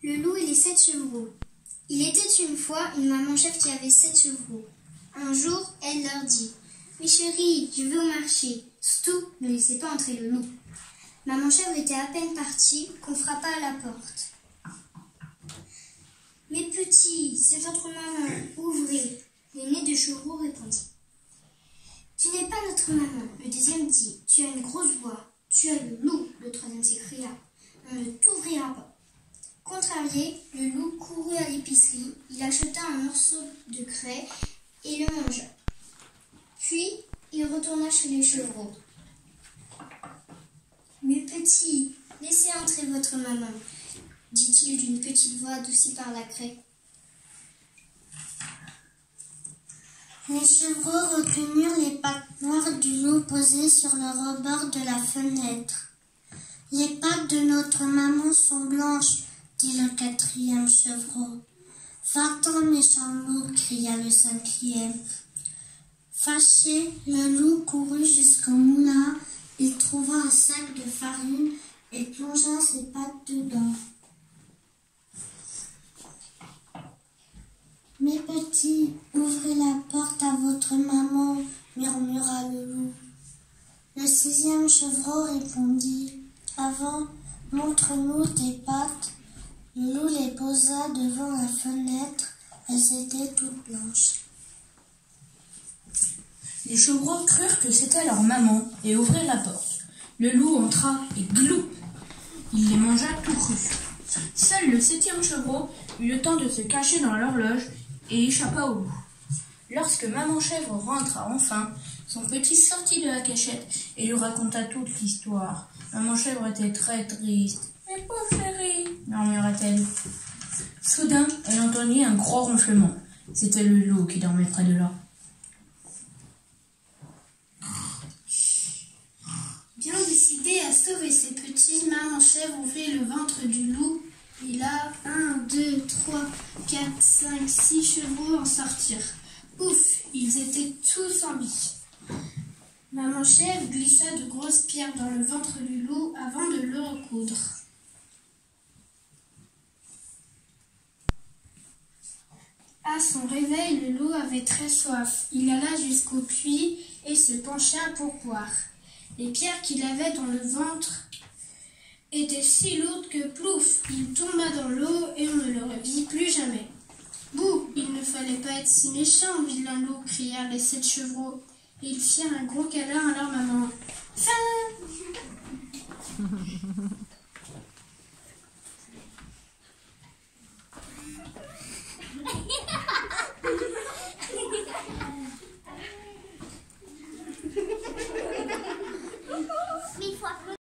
Le loup et les 7 chevreaux. Il était une fois une maman chèvre qui avait 7 chevreaux. Un jour, elle leur dit « Mes chéris, je vais au marché. Surtout, ne laissez pas entrer le loup. » Maman chèvre était à peine partie qu'on frappa à la porte. « Mes petits, c'est votre maman, ouvrez. » L'aîné des chevreaux répondit. « Tu n'es pas notre maman. » Le deuxième dit « Tu as une grosse voix. Tu es le loup. » Le troisième s'écria « On ne t'ouvrira pas. » Contrarié, le loup courut à l'épicerie, il acheta un morceau de craie et le mangea. Puis, il retourna chez les chevreaux. « Mes petits, laissez entrer votre maman, » dit-il d'une petite voix adoucie par la craie. Les chevreaux reconnurent les pattes noires du loup posées sur le rebord de la fenêtre. « Les pattes de notre maman sont blanches, » dit le quatrième chevreau. « Va-t'en, méchant loup » cria le cinquième. Fâché, le loup courut jusqu'au moulin, il trouva un sac de farine et plongea ses pattes dedans. « Mes petits, ouvrez la porte à votre maman » murmura le loup. Le sixième chevreau répondit « Avant, montre-nous tes pattes ». Le loup les posa devant la fenêtre, elles étaient toutes blanches. Les chevreaux crurent que c'était leur maman et ouvrirent la porte. Le loup entra et glou, il les mangea tout crus. Seul le septième chevreau eut le temps de se cacher dans l'horloge et échappa au loup. Lorsque maman chèvre rentra enfin, son petit sortit de la cachette et lui raconta toute l'histoire. Maman chèvre était très triste. « Mes pauvres chéris » murmura-t-elle. Soudain, elle entendit un gros ronflement. C'était le loup qui dormait près de là. Bien décidée à sauver ses petits, maman chèvre ouvrit le ventre du loup. Et là, 1, 2, 3, 4, 5, 6 chevreaux en sortirent. Ouf, ils étaient tous en vie. Maman chèvre glissa de grosses pierres dans le ventre du loup avant de le recoudre. À son réveil, le loup avait très soif. Il alla jusqu'au puits et se pencha pour boire. Les pierres qu'il avait dans le ventre étaient si lourdes que plouf, il tomba dans l'eau et on ne le revit plus jamais. Bouh, il ne fallait pas être si méchant, vilain loup, crièrent les 7 chevreaux. Et ils firent un gros câlin à leur maman. Fin.